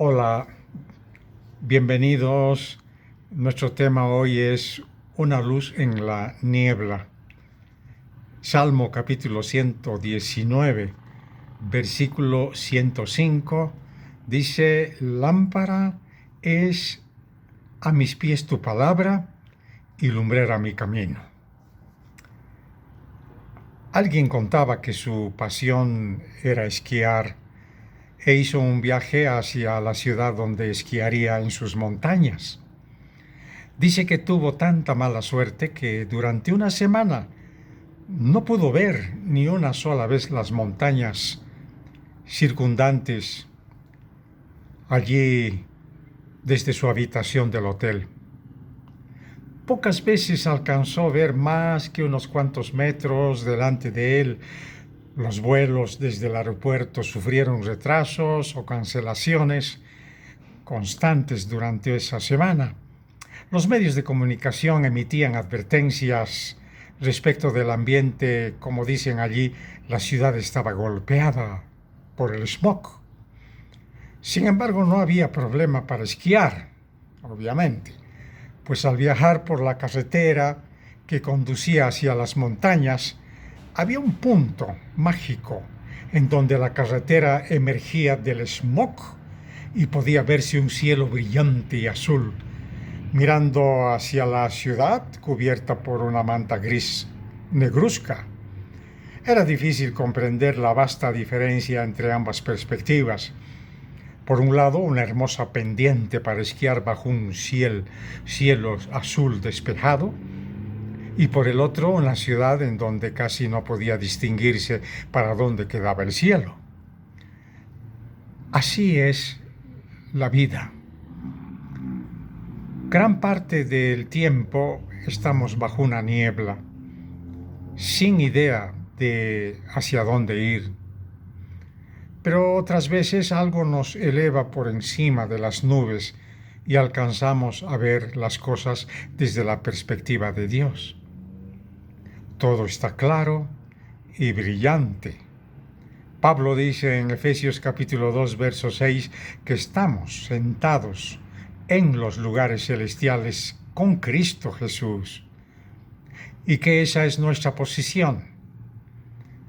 Hola, bienvenidos. Nuestro tema hoy es una luz en la niebla. Salmo capítulo 119, versículo 105, dice: Lámpara es a mis pies tu palabra y lumbrera mi camino. Alguien contaba que su pasión era esquiar e hizo un viaje hacia la ciudad donde esquiaría en sus montañas. Dice que tuvo tanta mala suerte que durante una semana no pudo ver ni una sola vez las montañas circundantes allí desde su habitación del hotel. Pocas veces alcanzó a ver más que unos cuantos metros delante de él. Los vuelos desde el aeropuerto sufrieron retrasos o cancelaciones constantes durante esa semana. Los medios de comunicación emitían advertencias respecto del ambiente. Como dicen allí, la ciudad estaba golpeada por el smog. Sin embargo, no había problema para esquiar, obviamente, pues al viajar por la carretera que conducía hacia las montañas, había un punto mágico en donde la carretera emergía del smog y podía verse un cielo brillante y azul, mirando hacia la ciudad cubierta por una manta gris negruzca. Era difícil comprender la vasta diferencia entre ambas perspectivas. Por un lado, una hermosa pendiente para esquiar bajo un cielo azul despejado, y por el otro, una ciudad en donde casi no podía distinguirse para dónde quedaba el cielo. Así es la vida. Gran parte del tiempo estamos bajo una niebla, sin idea de hacia dónde ir. Pero otras veces algo nos eleva por encima de las nubes y alcanzamos a ver las cosas desde la perspectiva de Dios. Todo está claro y brillante. Pablo dice en Efesios capítulo 2, verso 6, que estamos sentados en los lugares celestiales con Cristo Jesús, y que esa es nuestra posición.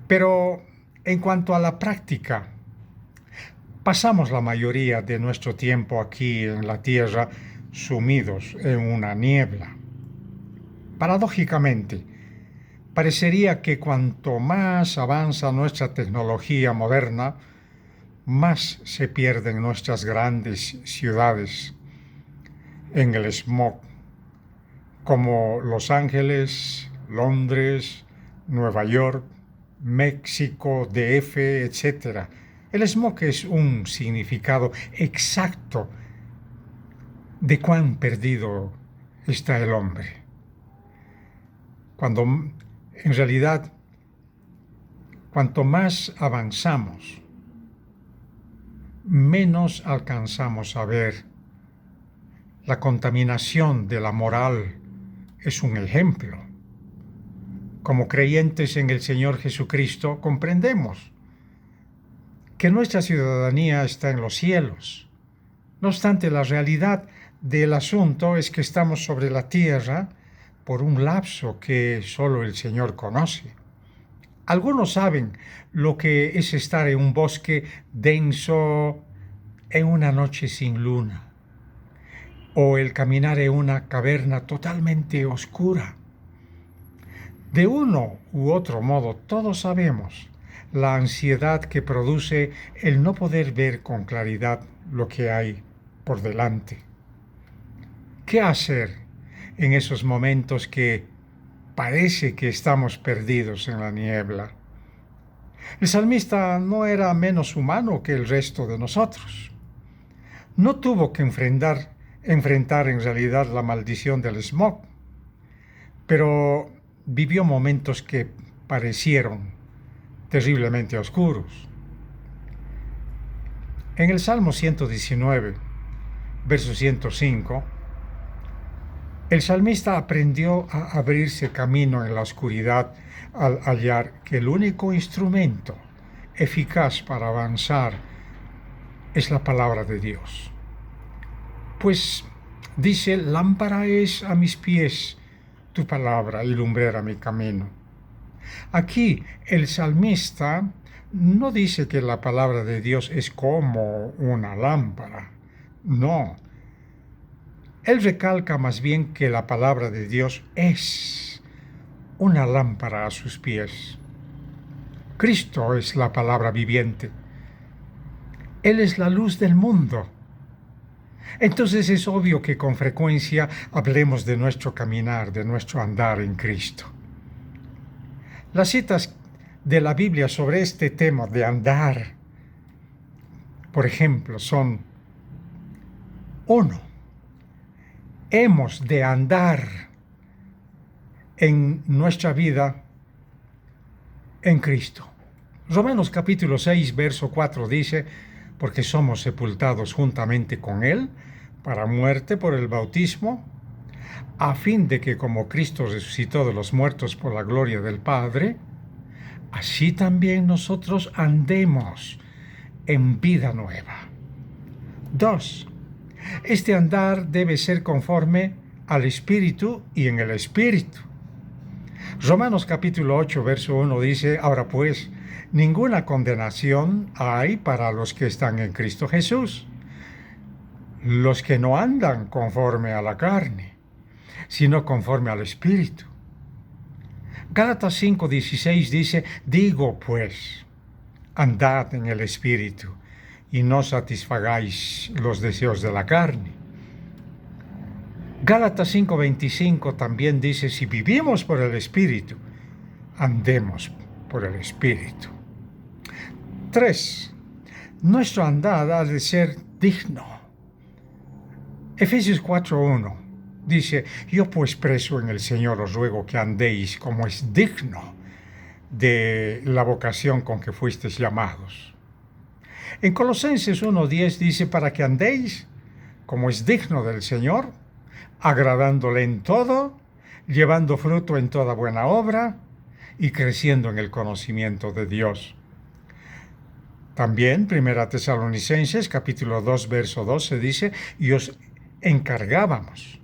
Pero en cuanto a la práctica, pasamos la mayoría de nuestro tiempo aquí en la tierra sumidos en una niebla. Paradójicamente, parecería que cuanto más avanza nuestra tecnología moderna, más se pierden nuestras grandes ciudades en el smog, como Los Ángeles, Londres, Nueva York, México, DF, etc. El smog es un significado exacto de cuán perdido está el hombre. Cuando en realidad, cuanto más avanzamos, menos alcanzamos a ver. La contaminación de la moral es un ejemplo. Como creyentes en el Señor Jesucristo, comprendemos que nuestra ciudadanía está en los cielos. No obstante, la realidad del asunto es que estamos sobre la tierra por un lapso que solo el Señor conoce. Algunos saben lo que es estar en un bosque denso en una noche sin luna, o el caminar en una caverna totalmente oscura. De uno u otro modo, todos sabemos la ansiedad que produce el no poder ver con claridad lo que hay por delante. ¿Qué hacer en esos momentos que parece que estamos perdidos en la niebla? El salmista no era menos humano que el resto de nosotros. No tuvo que enfrentar en realidad la maldición del smog, pero vivió momentos que parecieron terriblemente oscuros. En el Salmo 119, verso 105, el salmista aprendió a abrirse camino en la oscuridad al hallar que el único instrumento eficaz para avanzar es la palabra de Dios. Pues dice, lámpara es a mis pies tu palabra y lumbrera mi camino. Aquí el salmista no dice que la palabra de Dios es como una lámpara. No. Él recalca más bien que la palabra de Dios es una lámpara a sus pies. Cristo es la palabra viviente. Él es la luz del mundo. Entonces es obvio que con frecuencia hablemos de nuestro caminar, de nuestro andar en Cristo. Las citas de la Biblia sobre este tema de andar, por ejemplo, son: 1. Hemos de andar en nuestra vida en Cristo. Romanos capítulo 6, verso 4 dice, porque somos sepultados juntamente con Él para muerte por el bautismo, a fin de que como Cristo resucitó de los muertos por la gloria del Padre, así también nosotros andemos en vida nueva. 2. Este andar debe ser conforme al Espíritu y en el Espíritu. Romanos capítulo 8, verso 1 dice, ahora pues, ninguna condenación hay para los que están en Cristo Jesús, los que no andan conforme a la carne, sino conforme al Espíritu. Gálatas 5:16 dice, digo pues, andad en el Espíritu, y no satisfagáis los deseos de la carne. Gálatas 5:25 también dice, si vivimos por el Espíritu, andemos por el Espíritu. 3. Nuestro andar ha de ser digno. Efesios 4:1 dice, yo pues preso en el Señor os ruego que andéis como es digno de la vocación con que fuisteis llamados. En Colosenses 1:10 dice, para que andéis como es digno del Señor, agradándole en todo, llevando fruto en toda buena obra y creciendo en el conocimiento de Dios. También 1 Tesalonicenses capítulo 2 verso 12 dice, y os encargábamos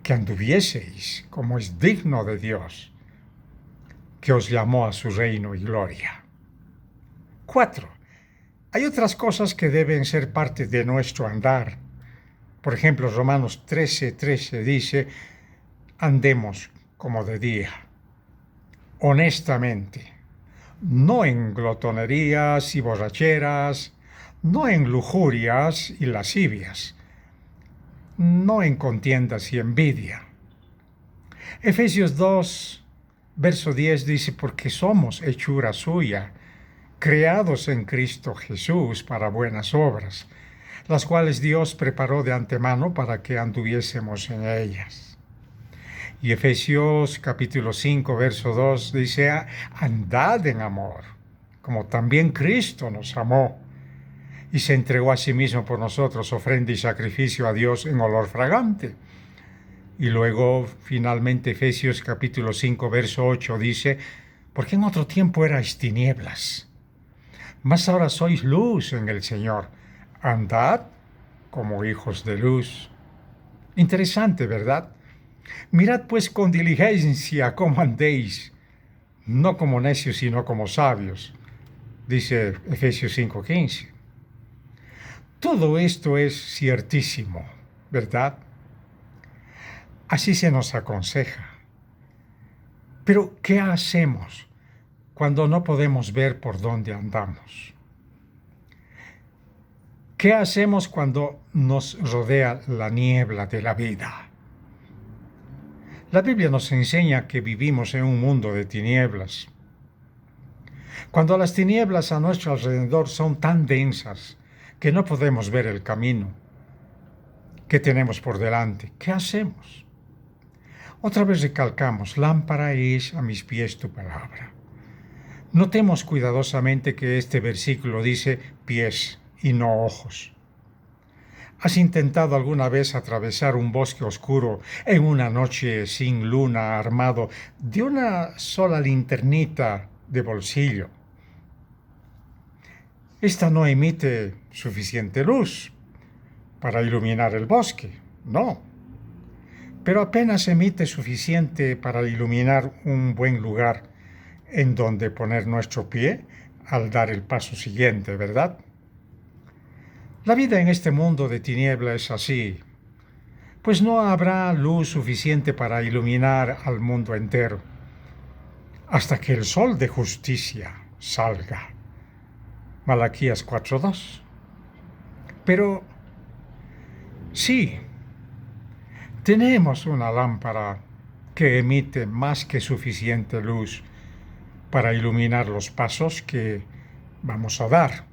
que anduvieseis como es digno de Dios, que os llamó a su reino y gloria. 4. Hay otras cosas que deben ser parte de nuestro andar. Por ejemplo, Romanos 13:13 dice, andemos como de día, honestamente, no en glotonerías y borracheras, no en lujurias y lascivias, no en contiendas y envidia. Efesios 2, verso 10 dice, porque somos hechura suya, creados en Cristo Jesús para buenas obras, las cuales Dios preparó de antemano para que anduviésemos en ellas. Y Efesios capítulo 5, verso 2 dice, andad en amor, como también Cristo nos amó, y se entregó a sí mismo por nosotros, ofrenda y sacrificio a Dios en olor fragante. Y luego, finalmente, Efesios capítulo 5, verso 8 dice, porque en otro tiempo erais tinieblas, mas ahora sois luz en el Señor. Andad como hijos de luz. Interesante, ¿verdad? Mirad pues con diligencia cómo andéis, no como necios, sino como sabios, dice Efesios 5:15. Todo esto es ciertísimo, ¿verdad? Así se nos aconseja. Pero, ¿qué hacemos cuando no podemos ver por dónde andamos? ¿Qué hacemos cuando nos rodea la niebla de la vida? La Biblia nos enseña que vivimos en un mundo de tinieblas. Cuando las tinieblas a nuestro alrededor son tan densas que no podemos ver el camino que tenemos por delante, ¿qué hacemos? Otra vez recalcamos, lámpara es a mis pies tu palabra. Notemos cuidadosamente que este versículo dice pies y no ojos. ¿Has intentado alguna vez atravesar un bosque oscuro en una noche sin luna armado de una sola linternita de bolsillo? Esta no emite suficiente luz para iluminar el bosque, no, pero apenas emite suficiente para iluminar un buen lugar en donde poner nuestro pie al dar el paso siguiente, ¿verdad? La vida en este mundo de tiniebla es así, pues no habrá luz suficiente para iluminar al mundo entero, hasta que el sol de justicia salga. Malaquías 4:2. Pero sí, tenemos una lámpara que emite más que suficiente luz para iluminar los pasos que vamos a dar,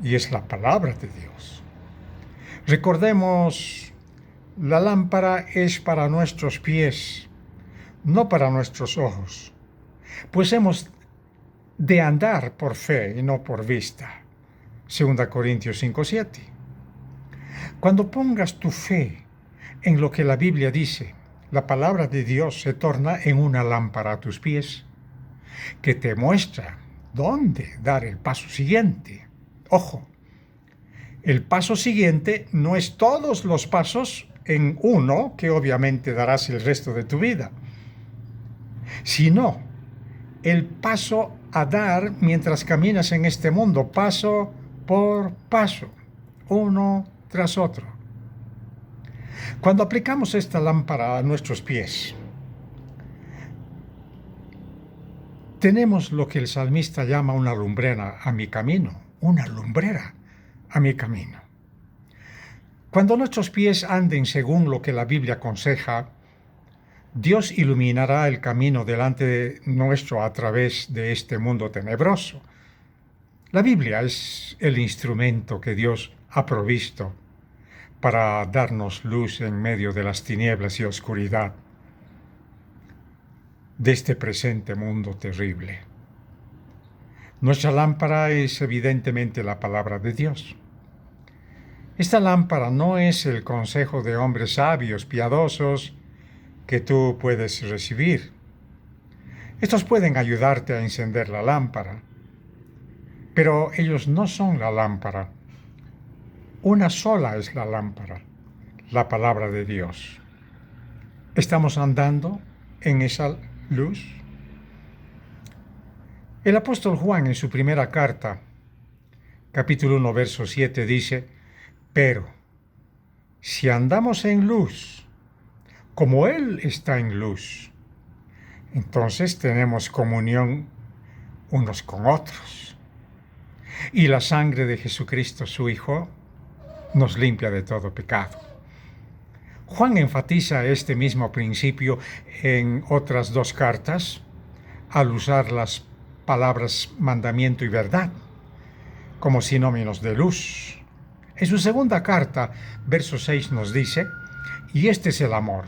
y es la palabra de Dios. Recordemos, la lámpara es para nuestros pies, no para nuestros ojos, pues hemos de andar por fe y no por vista. 2 Corintios 5:7. Cuando pongas tu fe en lo que la Biblia dice, la palabra de Dios se torna en una lámpara a tus pies, que te muestra dónde dar el paso siguiente. Ojo, el paso siguiente no es todos los pasos en uno que obviamente darás el resto de tu vida, sino el paso a dar mientras caminas en este mundo, paso por paso, uno tras otro. Cuando aplicamos esta lámpara a nuestros pies, tenemos lo que el salmista llama una lumbrera a mi camino, una lumbrera a mi camino. Cuando nuestros pies anden según lo que la Biblia aconseja, Dios iluminará el camino delante de nuestro a través de este mundo tenebroso. La Biblia es el instrumento que Dios ha provisto para darnos luz en medio de las tinieblas y oscuridad de este presente mundo terrible. Nuestra lámpara es evidentemente la palabra de Dios. Esta lámpara no es el consejo de hombres sabios, piadosos, que tú puedes recibir. Estos pueden ayudarte a encender la lámpara, pero ellos no son la lámpara. Una sola es la lámpara, la palabra de Dios. ¿Estamos andando en esa luz? El apóstol Juan en su primera carta, capítulo 1, verso 7, dice: pero si andamos en luz, como Él está en luz, entonces tenemos comunión unos con otros. Y la sangre de Jesucristo, su Hijo, nos limpia de todo pecado. Juan enfatiza este mismo principio en otras dos cartas, al usar las palabras mandamiento y verdad como sinónimos de luz. En su segunda carta, verso 6 nos dice: y este es el amor,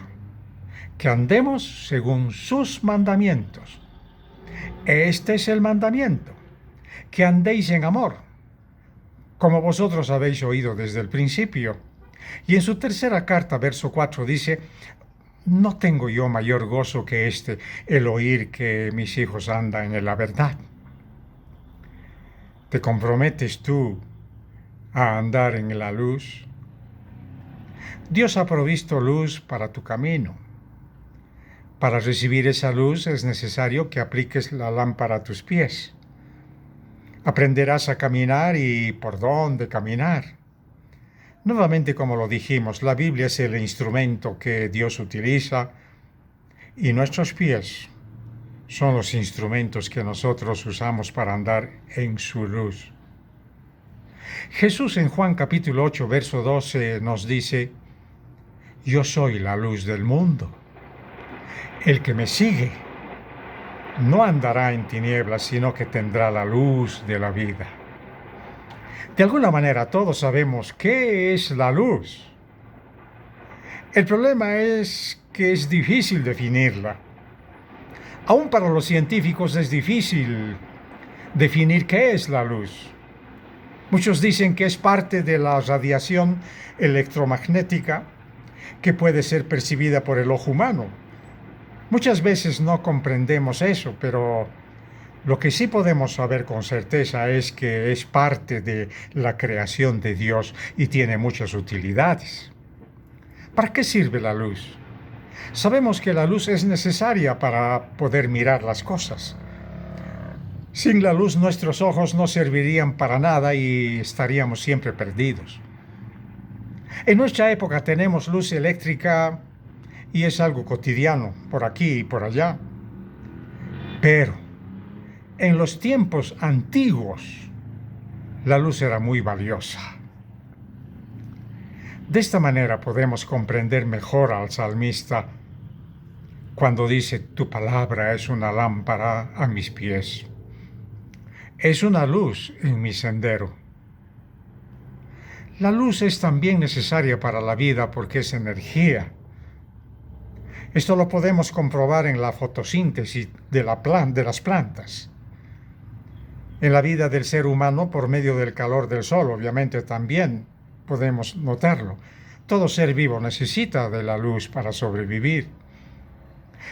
que andemos según sus mandamientos. Este es el mandamiento, que andéis en amor, como vosotros habéis oído desde el principio. Y en su tercera carta, verso 4, dice: no tengo yo mayor gozo que este, el oír que mis hijos andan en la verdad. ¿Te comprometes tú a andar en la luz? Dios ha provisto luz para tu camino. Para recibir esa luz es necesario que apliques la lámpara a tus pies. Aprenderás a caminar y por dónde caminar. Nuevamente, como lo dijimos, la Biblia es el instrumento que Dios utiliza y nuestros pies son los instrumentos que nosotros usamos para andar en su luz. Jesús en Juan capítulo 8, verso 12 nos dice: yo soy la luz del mundo. El que me sigue no andará en tinieblas, sino que tendrá la luz de la vida. De alguna manera todos sabemos qué es la luz. El problema es que es difícil definirla. Aún para los científicos es difícil definir qué es la luz. Muchos dicen que es parte de la radiación electromagnética que puede ser percibida por el ojo humano. Muchas veces no comprendemos eso, pero Lo que sí podemos saber con certeza es que es parte de la creación de Dios y tiene muchas utilidades. ¿Para qué sirve la luz? Sabemos que la luz es necesaria para poder mirar las cosas. Sin la luz nuestros ojos no servirían para nada y estaríamos siempre perdidos. En nuestra época tenemos luz eléctrica y es algo cotidiano, por aquí y por allá. Pero en los tiempos antiguos, la luz era muy valiosa. De esta manera podemos comprender mejor al salmista cuando dice: tu palabra es una lámpara a mis pies, es una luz en mi sendero. La luz es también necesaria para la vida porque es energía. Esto lo podemos comprobar en la fotosíntesis de las plantas. En la vida del ser humano, por medio del calor del sol, obviamente también podemos notarlo. Todo ser vivo necesita de la luz para sobrevivir.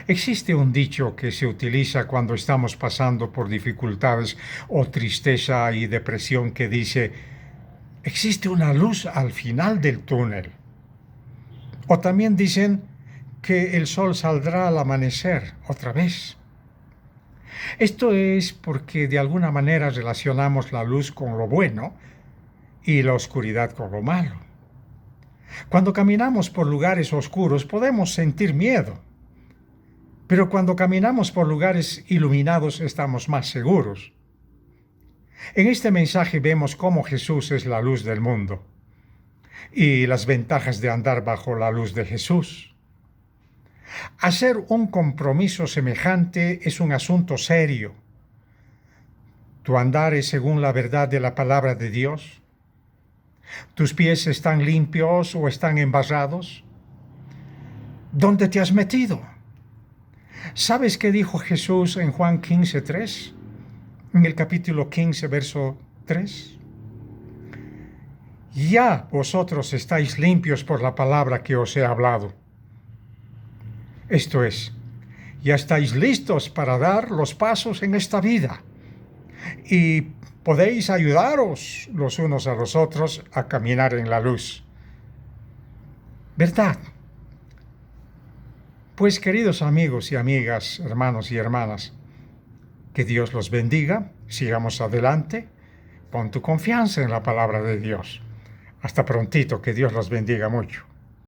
Existe un dicho que se utiliza cuando estamos pasando por dificultades o tristeza y depresión que dice: existe una luz al final del túnel. O también dicen que el sol saldrá al amanecer otra vez. Esto es porque de alguna manera relacionamos la luz con lo bueno y la oscuridad con lo malo. Cuando caminamos por lugares oscuros podemos sentir miedo, pero cuando caminamos por lugares iluminados estamos más seguros. En este mensaje vemos cómo Jesús es la luz del mundo y las ventajas de andar bajo la luz de Jesús. Hacer un compromiso semejante es un asunto serio. ¿Tu andar es según la verdad de la palabra de Dios? ¿Tus pies están limpios o están embarrados? ¿Dónde te has metido? ¿Sabes qué dijo Jesús en Juan 15:3? En el capítulo 15, verso 3. Ya vosotros estáis limpios por la palabra que os he hablado. Esto es, ya estáis listos para dar los pasos en esta vida y podéis ayudaros los unos a los otros a caminar en la luz. ¿Verdad? Pues, queridos amigos y amigas, hermanos y hermanas, que Dios los bendiga, sigamos adelante, pon tu confianza en la palabra de Dios. Hasta prontito, que Dios los bendiga mucho.